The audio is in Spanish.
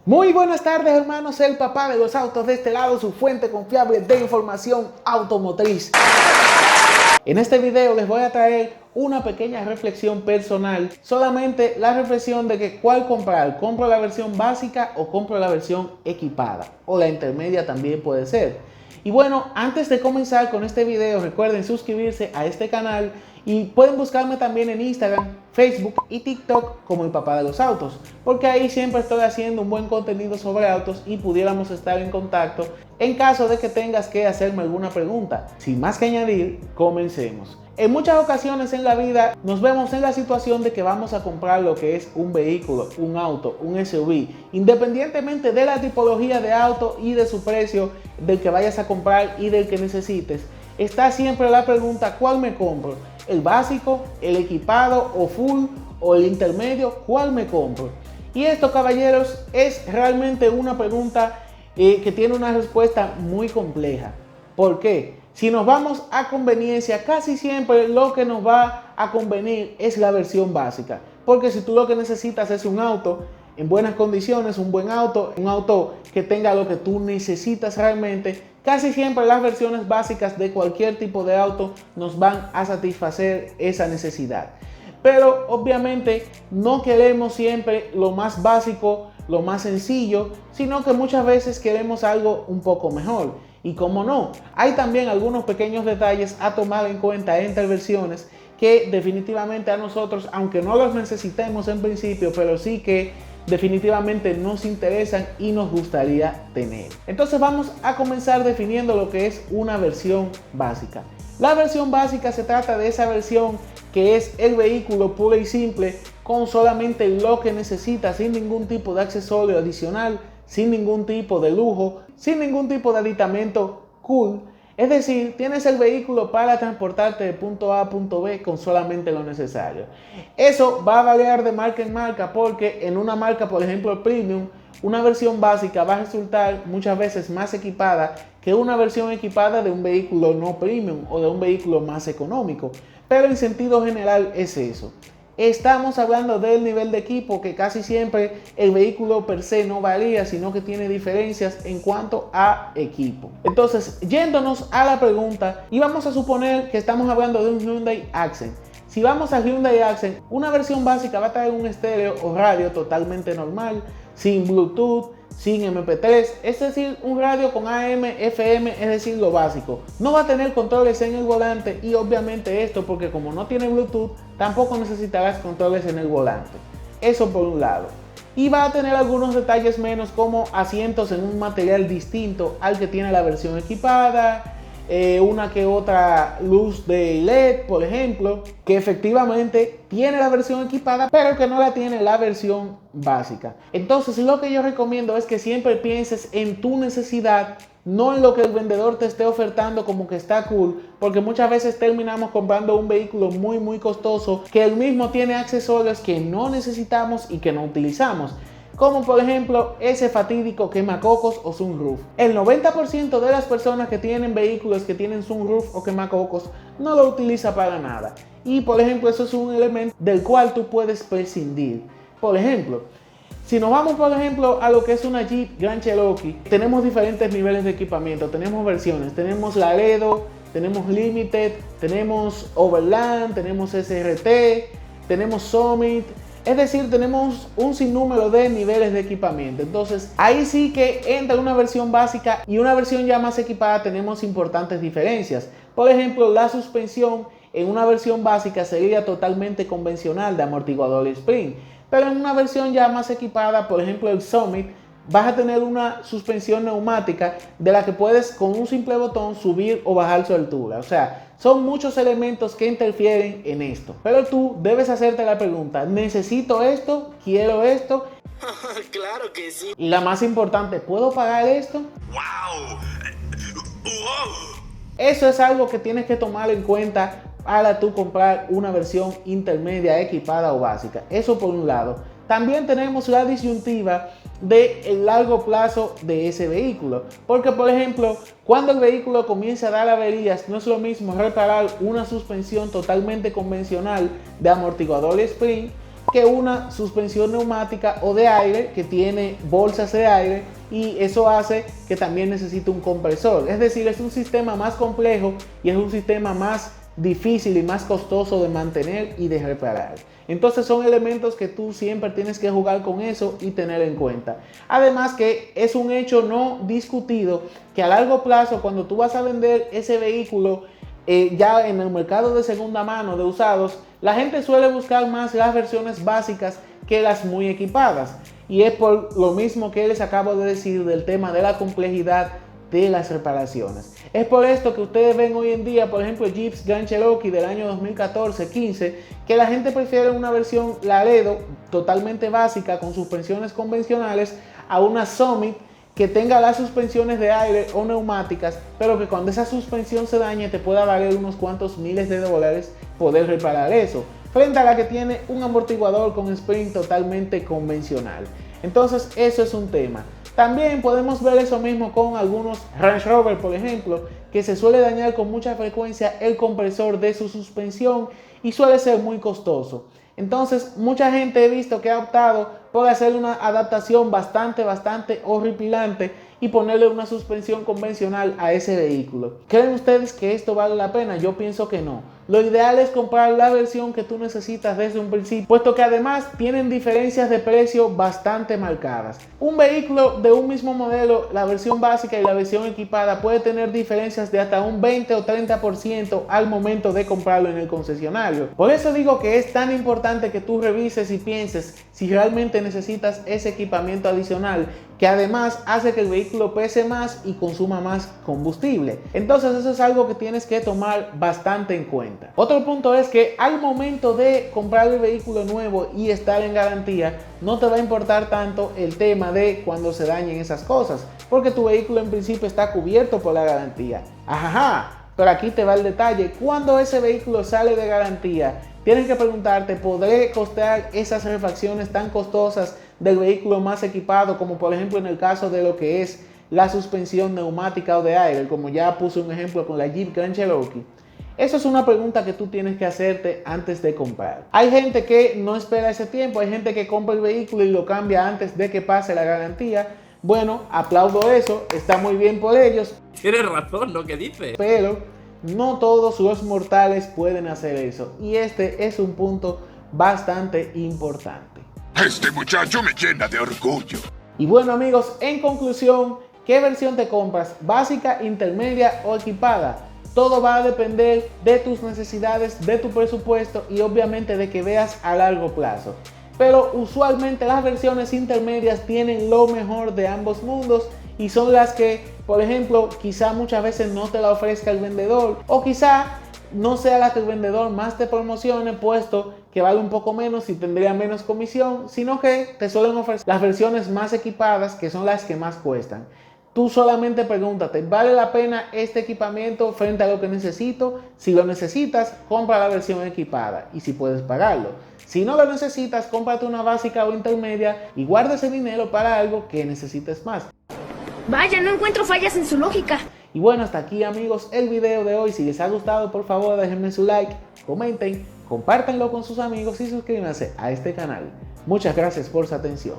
Muy buenas tardes, hermanos, el papá de los autos de este lado, su fuente confiable de información automotriz. En este video les voy a traer una pequeña reflexión personal, solamente la reflexión de que cuál comprar, compro la versión básica o compro la versión equipada, o la intermedia también puede ser. Y bueno, antes de comenzar con este video, recuerden suscribirse a este canal y pueden buscarme también en Instagram, Facebook y TikTok como el papá de los autos, porque ahí siempre estoy haciendo un buen contenido sobre autos y pudiéramos estar en contacto en caso de que tengas que hacerme alguna pregunta. Sin más que añadir, comencemos. En muchas ocasiones en la vida nos vemos en la situación de que vamos a comprar lo que es un vehículo, un auto, un SUV, independientemente de la tipología de auto y de su precio del que vayas a comprar y del que necesites. Está siempre la pregunta, ¿cuál me compro? ¿El básico, el equipado o full o el intermedio? ¿Cuál me compro? Y esto, caballeros, es realmente una pregunta que tiene una respuesta muy compleja. ¿Por qué? Si nos vamos a conveniencia, casi siempre lo que nos va a convenir es la versión básica. Porque si tú lo que necesitas es un auto en buenas condiciones, un buen auto, un auto que tenga lo que tú necesitas realmente, casi siempre las versiones básicas de cualquier tipo de auto nos van a satisfacer esa necesidad. Pero obviamente no queremos siempre lo más básico, lo más sencillo, sino que muchas veces queremos algo un poco mejor. Y como no, hay también algunos pequeños detalles a tomar en cuenta entre versiones que definitivamente a nosotros, aunque no los necesitemos en principio, pero sí que definitivamente nos interesan y nos gustaría tener. Entonces vamos a comenzar definiendo lo que es una versión básica. La versión básica se trata de esa versión que es el vehículo puro y simple con solamente lo que necesita, sin ningún tipo de accesorio adicional, sin ningún tipo de lujo, sin ningún tipo de aditamento cool. Es decir, tienes el vehículo para transportarte de punto A a punto B con solamente lo necesario. Eso va a variar de marca en marca porque en una marca, por ejemplo, premium, una versión básica va a resultar muchas veces más equipada que una versión equipada de un vehículo no premium o de un vehículo más económico. Pero en sentido general es eso. Estamos hablando del nivel de equipo, que casi siempre el vehículo per se no varía, sino que tiene diferencias en cuanto a equipo. Entonces, yéndonos a la pregunta, y vamos a suponer que estamos hablando de un Hyundai Accent. Si vamos al Hyundai Accent, una versión básica va a traer un estéreo o radio totalmente normal, sin Bluetooth, sin MP3, es decir, un radio con AM, FM, es decir, lo básico. No va a tener controles en el volante y obviamente esto porque como no tiene Bluetooth, tampoco necesitarás controles en el volante. Eso por un lado. Y va a tener algunos detalles menos como asientos en un material distinto al que tiene la versión equipada, una que otra luz de LED, por ejemplo, que efectivamente tiene la versión equipada, pero que no la tiene la versión básica. Entonces, lo que yo recomiendo es que siempre pienses en tu necesidad, no en lo que el vendedor te esté ofertando como que está cool, porque muchas veces terminamos comprando un vehículo muy costoso que él mismo tiene accesorios que no necesitamos y que no utilizamos. Como por ejemplo ese fatídico quemacocos o sunroof. El 90% de las personas que tienen vehículos que tienen sunroof o quemacocos no lo utiliza para nada. Y por ejemplo eso es un elemento del cual tú puedes prescindir. Por ejemplo, si nos vamos por ejemplo a lo que es una Jeep Grand Cherokee, tenemos diferentes niveles de equipamiento, tenemos versiones, tenemos Laredo, tenemos Limited, tenemos Overland, tenemos SRT, tenemos Summit. Es decir, tenemos un sinnúmero de niveles de equipamiento. Entonces, ahí sí que entre una versión básica y una versión ya más equipada tenemos importantes diferencias. Por ejemplo, la suspensión en una versión básica sería totalmente convencional de amortiguador spring. Pero en una versión ya más equipada, por ejemplo el Summit, vas a tener una suspensión neumática de la que puedes con un simple botón subir o bajar su altura. O sea, son muchos elementos que interfieren en esto. Pero tú debes hacerte la pregunta, ¿necesito esto? ¿Quiero esto? Claro que sí. Y la más importante, ¿puedo pagar esto? ¡Wow! Eso es algo que tienes que tomar en cuenta para tú comprar una versión intermedia, equipada o básica. Eso por un lado. También tenemos la disyuntiva del largo plazo de ese vehículo. Porque, por ejemplo, cuando el vehículo comienza a dar averías, no es lo mismo reparar una suspensión totalmente convencional de amortiguador spring que una suspensión neumática o de aire que tiene bolsas de aire, y eso hace que también necesite un compresor. Es decir, es un sistema más complejo y es un sistema más difícil y más costoso de mantener y de reparar. Entonces son elementos que tú siempre tienes que jugar con eso y tener en cuenta. Además que es un hecho no discutido que a largo plazo, cuando tú vas a vender ese vehículo ya en el mercado de segunda mano, de usados, la gente suele buscar más las versiones básicas que las muy equipadas. Y es por lo mismo que les acabo de decir del tema de la complejidad de las reparaciones. Es por esto que ustedes ven hoy en día, por ejemplo, Jeeps Grand Cherokee del año 2014-15, que la gente prefiere una versión Laredo totalmente básica con suspensiones convencionales a una Summit que tenga las suspensiones de aire o neumáticas, pero que cuando esa suspensión se dañe te pueda valer unos cuantos miles de dólares poder reparar eso, frente a la que tiene un amortiguador con spring totalmente convencional. Entonces eso es un tema. También podemos ver eso mismo con algunos Range Rover, por ejemplo, que se suele dañar con mucha frecuencia el compresor de su suspensión y suele ser muy costoso. Entonces mucha gente he visto que ha optado por hacer una adaptación bastante horripilante y ponerle una suspensión convencional a ese vehículo. ¿Creen ustedes que esto vale la pena? Yo pienso que no. Lo ideal es comprar la versión que tú necesitas desde un principio, puesto que además tienen diferencias de precio bastante marcadas. Un vehículo de un mismo modelo, la versión básica y la versión equipada, puede tener diferencias de hasta un 20 o 30% al momento de comprarlo en el concesionario. Por eso digo que es tan importante que tú revises y pienses si realmente necesitas ese equipamiento adicional, que además hace que el vehículo pese más y consuma más combustible. Entonces eso es algo que tienes que tomar bastante en cuenta. Otro punto es que al momento de comprar el vehículo nuevo y estar en garantía, no te va a importar tanto el tema de cuando se dañen esas cosas, porque tu vehículo en principio está cubierto por la garantía. Ajá, pero aquí te va el detalle. Cuando ese vehículo sale de garantía, tienes que preguntarte, ¿podré costear esas refacciones tan costosas del vehículo más equipado, como por ejemplo en el caso de lo que es la suspensión neumática o de aire, como ya puse un ejemplo con la Jeep Grand Cherokee? Eso es una pregunta que tú tienes que hacerte antes de comprar. Hay gente que no espera ese tiempo, hay gente que compra el vehículo y lo cambia antes de que pase la garantía. Bueno, aplaudo eso, está muy bien por ellos. Tienes razón lo que dices. Pero no todos los mortales pueden hacer eso, y este es un punto bastante importante. Este muchacho me llena de orgullo. Y bueno amigos, en conclusión, ¿qué versión te compras? ¿Básica, intermedia o equipada? Todo va a depender de tus necesidades, de tu presupuesto y obviamente de que veas a largo plazo. Pero usualmente las versiones intermedias tienen lo mejor de ambos mundos y son las que, por ejemplo, quizá muchas veces no te la ofrezca el vendedor, o quizá no sea la que el vendedor más te promocione, puesto que vale un poco menos y tendría menos comisión, sino que te suelen ofrecer las versiones más equipadas, que son las que más cuestan. Tú solamente pregúntate, ¿vale la pena este equipamiento frente a lo que necesito? Si lo necesitas, compra la versión equipada y si puedes pagarlo. Si no lo necesitas, cómprate una básica o intermedia y guarda ese dinero para algo que necesites más. Vaya, no encuentro fallas en su lógica. Y bueno, hasta aquí amigos el video de hoy. Si les ha gustado, por favor déjenme su like, comenten, compártanlo con sus amigos y suscríbanse a este canal. Muchas gracias por su atención.